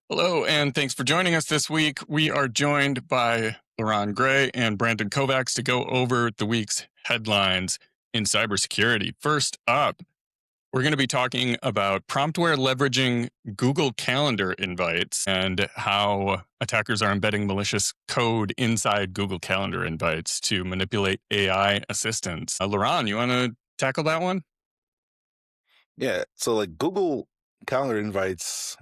Hello, and thanks for joining us this week. We are joined by Laurent Gray and Brandon Kovacs to go over the week's headlines in cybersecurity. First up, we're going to be talking about promptware leveraging Google Calendar invites and how attackers are embedding malicious code inside Google Calendar invites to manipulate AI assistants. Laurent, you want to tackle that one? Yeah. So like Google Calendar invites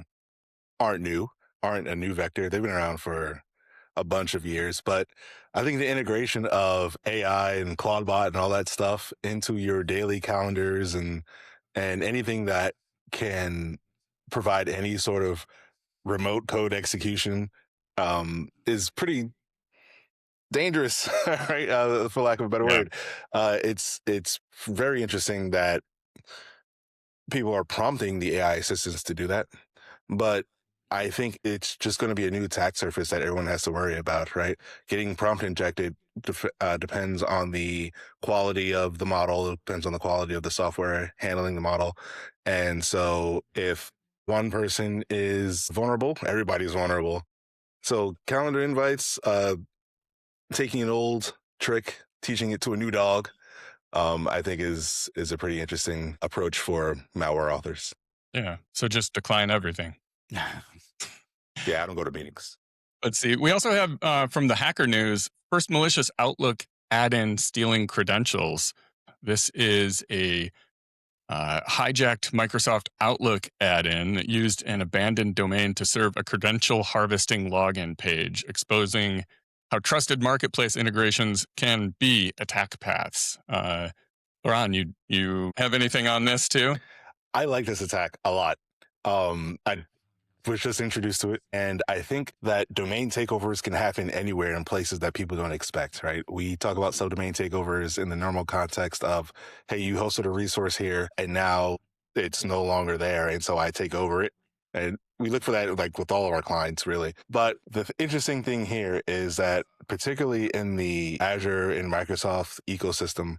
aren't new, aren't a new vector. They've been around for a bunch of years, but I think the integration of AI and Claudebot and all that stuff into your daily calendars and anything that can provide any sort of remote code execution is pretty dangerous, right? For lack of a better Yeah. word. It's very interesting that people are prompting the AI assistants to do that. But I think it's just going to be a new attack surface that everyone has to worry about, right? Getting prompt injected depends on the quality of the model, it depends on the quality of the software handling the model. And so if one person is vulnerable, everybody's vulnerable. So calendar invites, taking an old trick, teaching it to a new dog, I think is a pretty interesting approach for malware authors. Yeah. So just decline everything. Yeah, I don't go to meetings. Let's see. We also have from the Hacker News first malicious Outlook add-in stealing credentials. This is a hijacked Microsoft Outlook add-in that used an abandoned domain to serve a credential harvesting login page, exposing how trusted marketplace integrations can be attack paths. Laurent, you have anything on this too? I like this attack a lot. I was just introduced to it, and I think that domain takeovers can happen anywhere in places that people don't expect, right? We talk about subdomain takeovers in the normal context of, hey, you hosted a resource here, and now it's no longer there, and so I take over it. And we look for that like with all of our clients, really. But the interesting thing here is that particularly in the Azure and Microsoft ecosystem,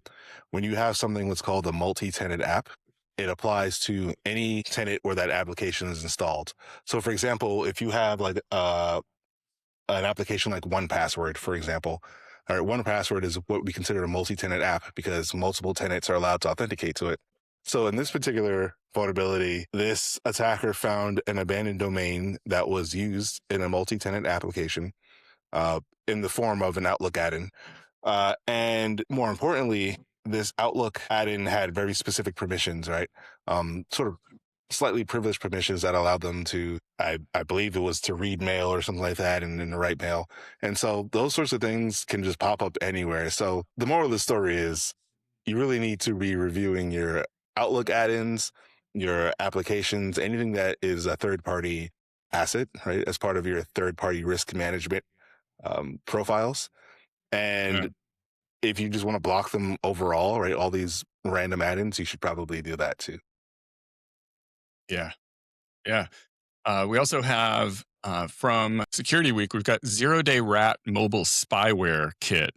when you have something that's called a multi-tenant app, it applies to any tenant where that application is installed. So for example, if you have like an application like 1Password, for example, all right, 1Password is what we consider a multi-tenant app because multiple tenants are allowed to authenticate to it. So in this particular vulnerability, this attacker found an abandoned domain that was used in a multi-tenant application in the form of an Outlook add-in. And more importantly, this Outlook add-in had very specific permissions, right? Sort of slightly privileged permissions that allowed them to, I believe it was to read mail or something like that and to write mail. And so those sorts of things can just pop up anywhere. So the moral of the story is you really need to be reviewing your Outlook add-ins, your applications, anything that is a third-party asset, right? As part of your third-party risk management profiles. Yeah. And if you just want to block them overall, right, all these random add-ins, you should probably do that too. Yeah. Yeah. We also have from Security Week, we've got Zero Day Rat Mobile Spyware Kit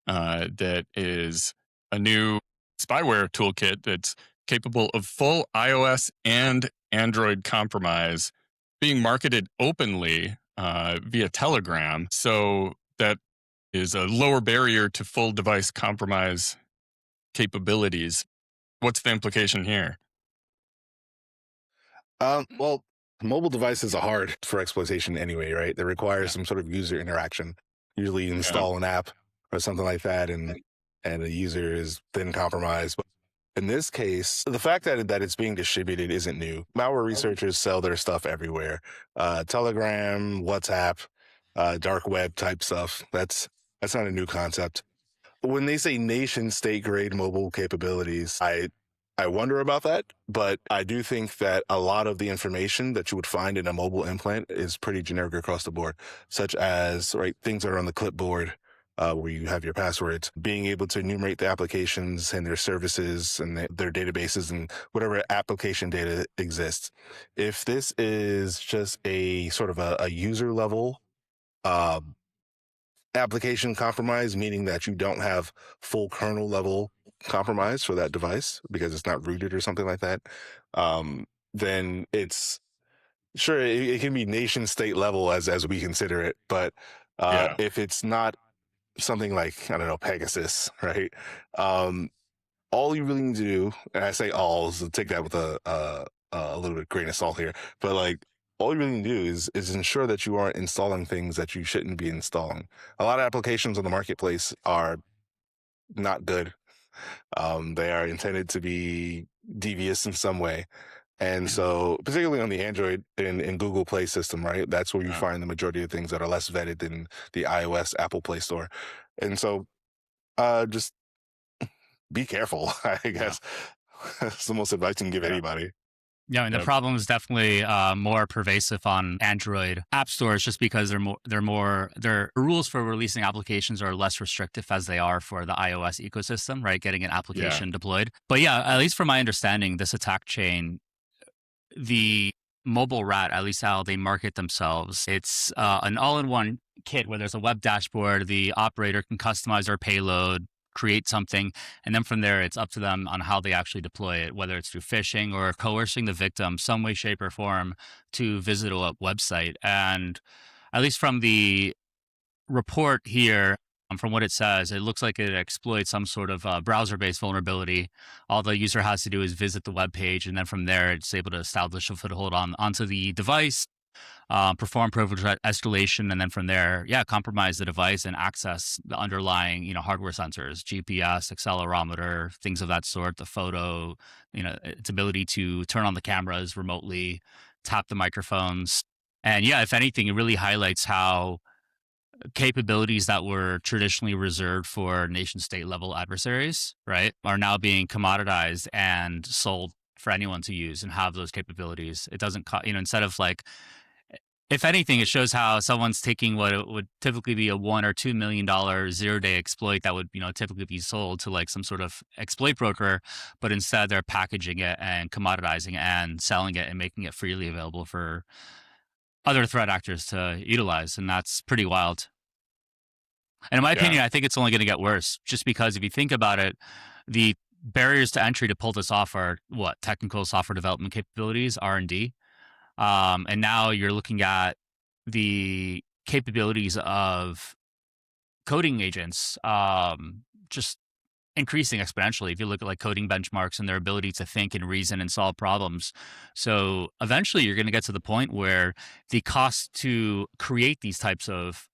that is a new spyware toolkit that's capable of full iOS and Android compromise being marketed openly via Telegram. So that is a lower barrier to full device compromise capabilities. What's the implication here? Well, mobile devices are hard for exploitation anyway, right? They require Yeah. some sort of user interaction. Usually you Yeah. install an app or something like that, and the user is then compromised. But in this case, the fact that it's being distributed isn't new. Malware researchers sell their stuff everywhere. Telegram, WhatsApp, dark web type stuff. That's not a new concept. When they say nation state grade mobile capabilities, I wonder about that, but I do think that a lot of the information that you would find in a mobile implant is pretty generic across the board, such as right things that are on the clipboard, where you have your passwords, being able to enumerate the applications and their services and their databases and whatever application data exists. If this is just a sort of a user level uh, application compromise, meaning that you don't have full kernel level compromise for that device because it's not rooted or something like that, then sure, it can be nation state level as we consider it, but Yeah, if it's not something like, I don't know, Pegasus, right? Um, all you really need to do, and I say all, so take that with a little bit of grain of salt here, but like all you really need to do is ensure that you aren't installing things that you shouldn't be installing. A lot of applications on the marketplace are not good. They are intended to be devious in some way. And mhm, so, particularly on the Android and Google Play system, right? That's where you yeah, find the majority of things that are less vetted than the iOS Apple Play Store. And so, just be careful, I yeah, guess. That's the most advice you can give yeah, anybody. Yeah, and the yep, problem is definitely more pervasive on Android app stores, just because their rules for releasing applications are less restrictive as they are for the iOS ecosystem, right? Getting an yeah, application deployed. But yeah, at least from my understanding, this attack chain, the mobile rat, at least how they market themselves, it's an all-in-one kit where there's a web dashboard. The operator can customize their payload, create something, and then from there, it's up to them on how they actually deploy it, whether it's through phishing or coercing the victim some way, shape, or form to visit a website. And at least from the report here, from what it says, it looks like it exploits some sort of browser-based vulnerability. All the user has to do is visit the web page, and then from there, it's able to establish a foothold onto the device, perform privilege escalation, and then from there, yeah, compromise the device and access the underlying, hardware sensors, GPS, accelerometer, things of that sort, the photo, its ability to turn on the cameras remotely, tap the microphones. And yeah, if anything, it really highlights how capabilities that were traditionally reserved for nation state level adversaries, right, are now being commoditized and sold for anyone to use and have those capabilities. It doesn't, instead of like, if anything, it shows how someone's taking what it would typically be a $1 or $2 million 0-day exploit that would, typically be sold to like some sort of exploit broker, but instead they're packaging it and commoditizing and selling it and making it freely available for other threat actors to utilize. And that's pretty wild. And in my yeah, opinion, I think it's only going to get worse just because if you think about it, the barriers to entry to pull this off are what? Technical software development capabilities, R&D. And now you're looking at the capabilities of coding agents just increasing exponentially. If you look at like coding benchmarks and their ability to think and reason and solve problems. So eventually you're going to get to the point where the cost to create these types of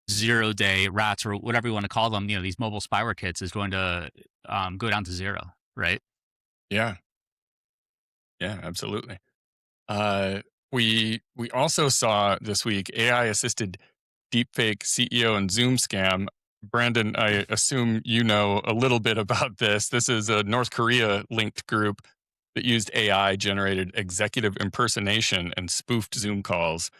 0-day rats or whatever you want to call them, these mobile spyware kits is going to go down to zero, right? yeah, yeah, absolutely. Uh, we also saw this week AI assisted deepfake CEO and Zoom scam. Brandon, I assume you know a little bit about this. This is a North Korea linked group that used AI generated executive impersonation and spoofed Zoom calls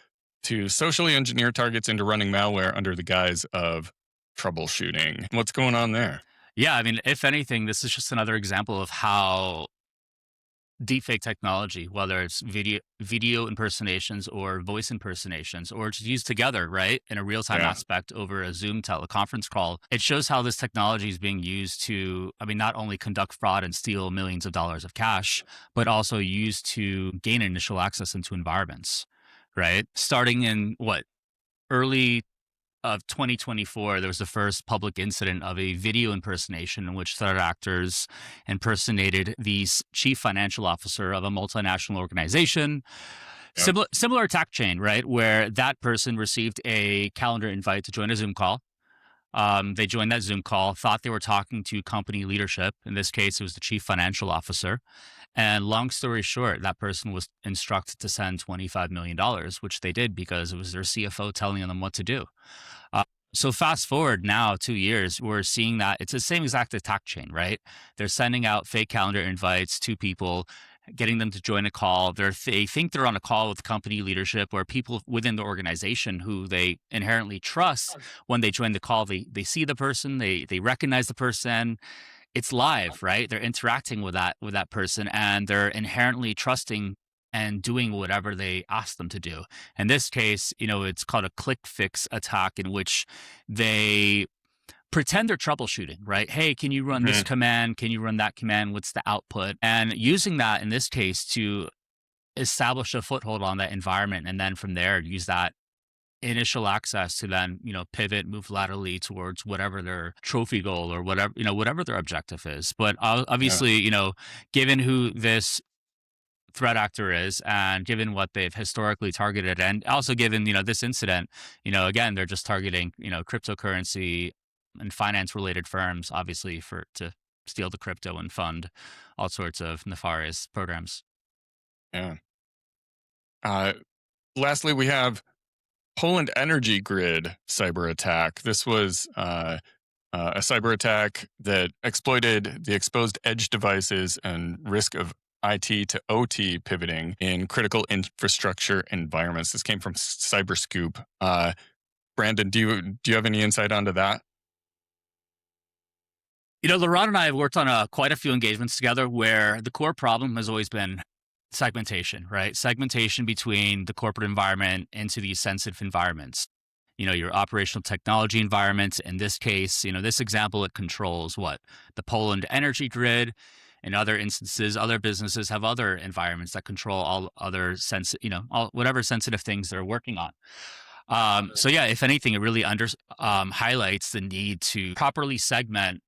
to socially engineer targets into running malware under the guise of troubleshooting. What's going on there? Yeah, I mean, if anything, this is just another example of how deepfake technology, whether it's video impersonations or voice impersonations, or just used together, right, in a real time Yeah, aspect over a Zoom teleconference call, it shows how this technology is being used to, I mean, not only conduct fraud and steal millions of dollars of cash, but also used to gain initial access into environments, right? Starting in what, early of 2024, there was the first public incident of a video impersonation in which threat actors impersonated the chief financial officer of a multinational organization. yeah, Similar attack chain, right? Where that person received a calendar invite to join a Zoom call. They joined that Zoom call, thought they were talking to company leadership. In this case, it was the chief financial officer. And long story short, that person was instructed to send $25 million, which they did because it was their CFO telling them what to do. Uh, so fast forward now 2 years, we're seeing that it's the same exact attack chain, right? They're sending out fake calendar invites to people, getting them to join a call. They think they're on a call with company leadership or people within the organization who they inherently trust. When they join the call, they see the person, they recognize the person. It's live, right? They're interacting with that person, and they're inherently trusting and doing whatever they ask them to do. In this case, it's called a click fix attack, in which they pretend they're troubleshooting, right? Hey, can you run this command? Can you run that command? What's the output? And using that in this case to establish a foothold on that environment, and then from there use that initial access to then pivot, move laterally towards whatever their trophy goal or whatever whatever their objective is. But Yeah. obviously, given who this threat actor is and given what they've historically targeted, and also given this incident, again, they're just targeting cryptocurrency and finance related firms, obviously, for to steal the crypto and fund all sorts of nefarious programs. Yeah. Uh, Lastly, we have Poland energy grid cyber attack. This was a cyber attack that exploited the exposed edge devices and risk of IT to OT pivoting in critical infrastructure environments. This came from Cyberscoop. Brandon, do you have any insight onto that? Laurent and I have worked on quite a few engagements together where the core problem has always been segmentation, right? Segmentation between the corporate environment into these sensitive environments. Your operational technology environment. In this case, this example, it controls what? The Poland energy grid. In other instances, other businesses have other environments that control all other whatever sensitive things they're working on. So yeah, if anything, it really highlights the need to properly segment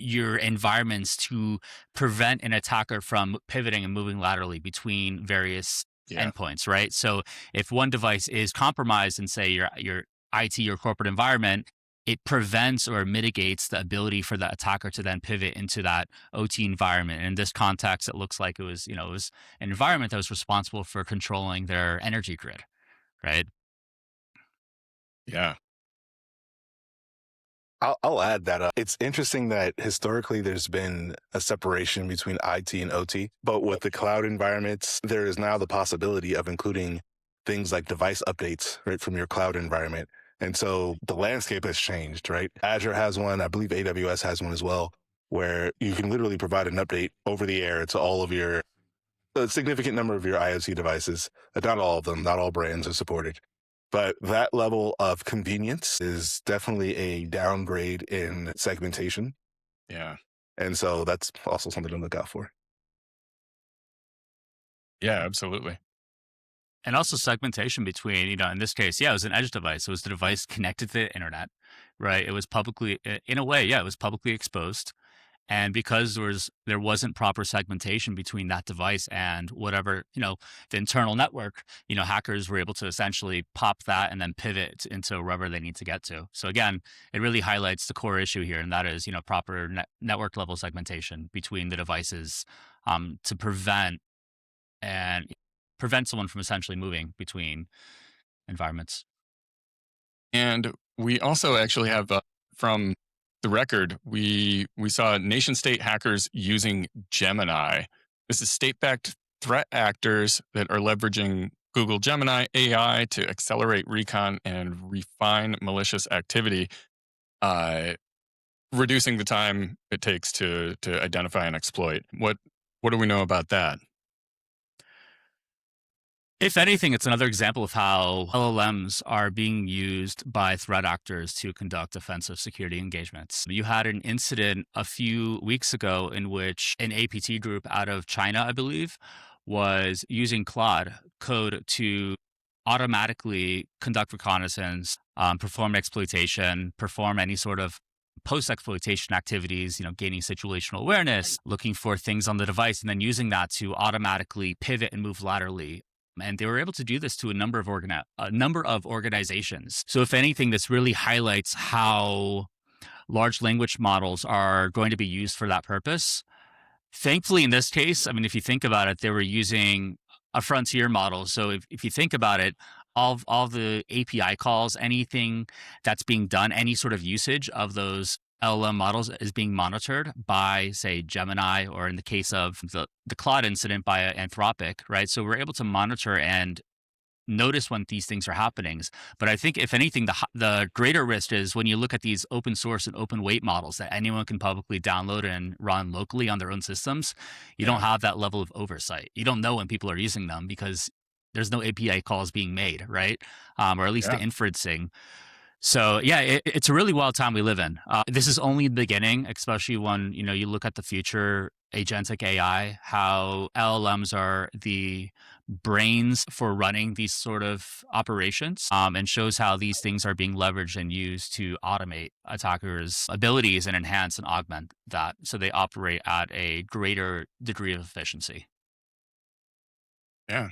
your environments to prevent an attacker from pivoting and moving laterally between various endpoints, right? So if one device is compromised in, say, your IT or corporate environment, it prevents or mitigates the ability for the attacker to then pivot into that OT environment. In this context, it looks like it was an environment that was responsible for controlling their energy grid, right? Yeah. I'll add that it's interesting that historically there's been a separation between IT and OT, but with the cloud environments, there is now the possibility of including things like device updates right from your cloud environment. And so the landscape has changed, right? Azure has one, I believe AWS has one as well, where you can literally provide an update over the air to all of a significant number of your IoT devices. Not all of them, not all brands are supported. But that level of convenience is definitely a downgrade in segmentation. Yeah. And so that's also something to look out for. Yeah, absolutely. And also segmentation between, in this case, yeah, it was an edge device. It was the device connected to the internet, right? It was publicly, in a way, yeah, it was publicly exposed. And because there wasn't proper segmentation between that device and whatever, the internal network, hackers were able to essentially pop that and then pivot into wherever they need to get to. So again, it really highlights the core issue here, and that is, proper network level segmentation between the devices to prevent someone from essentially moving between environments. And we also actually have from the record, we saw nation state hackers using Gemini. This is state-backed threat actors that are leveraging Google Gemini AI to accelerate recon and refine malicious activity, reducing the time it takes to identify and exploit. What do we know about that? If anything, it's another example of how LLMs are being used by threat actors to conduct offensive security engagements. You had an incident a few weeks ago in which an APT group out of China, I believe, was using Claude code to automatically conduct reconnaissance, perform exploitation, perform any sort of post-exploitation activities, gaining situational awareness, looking for things on the device, and then using that to automatically pivot and move laterally. And they were able to do this to a number of organizations. So if anything, this really highlights how large language models are going to be used for that purpose. Thankfully, in this case, if you think about it, they were using a frontier model. So if you think about it, all the API calls, anything that's being done, any sort of usage of those LLM models is being monitored by, say, Gemini, or in the case of the Claude incident, by Anthropic, right? So we're able to monitor and notice when these things are happening. But I think, if anything, the greater risk is when you look at these open source and open weight models that anyone can publicly download and run locally on their own systems. You don't have that level of oversight. You don't know when people are using them because there's no API calls being made, right? Or at least the inferencing. So yeah, it's a really wild time we live in. This is only the beginning, especially when you look at the future, agentic AI, how LLMs are the brains for running these sort of operations, and shows how these things are being leveraged and used to automate attackers' abilities and enhance and augment that, so they operate at a greater degree of efficiency. Yeah.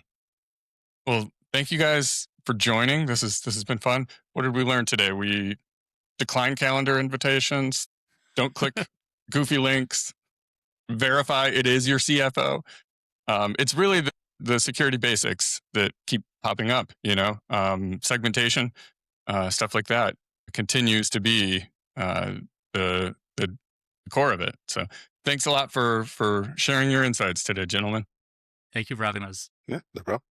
Well, thank you guys for joining. This has been fun. What did we learn today? We decline calendar invitations. Don't click goofy links. Verify it is your CFO. It's really the security basics that keep popping up. Segmentation, stuff like that continues to be the core of it. So, thanks a lot for sharing your insights today, gentlemen. Thank you for having us. Yeah, no problem.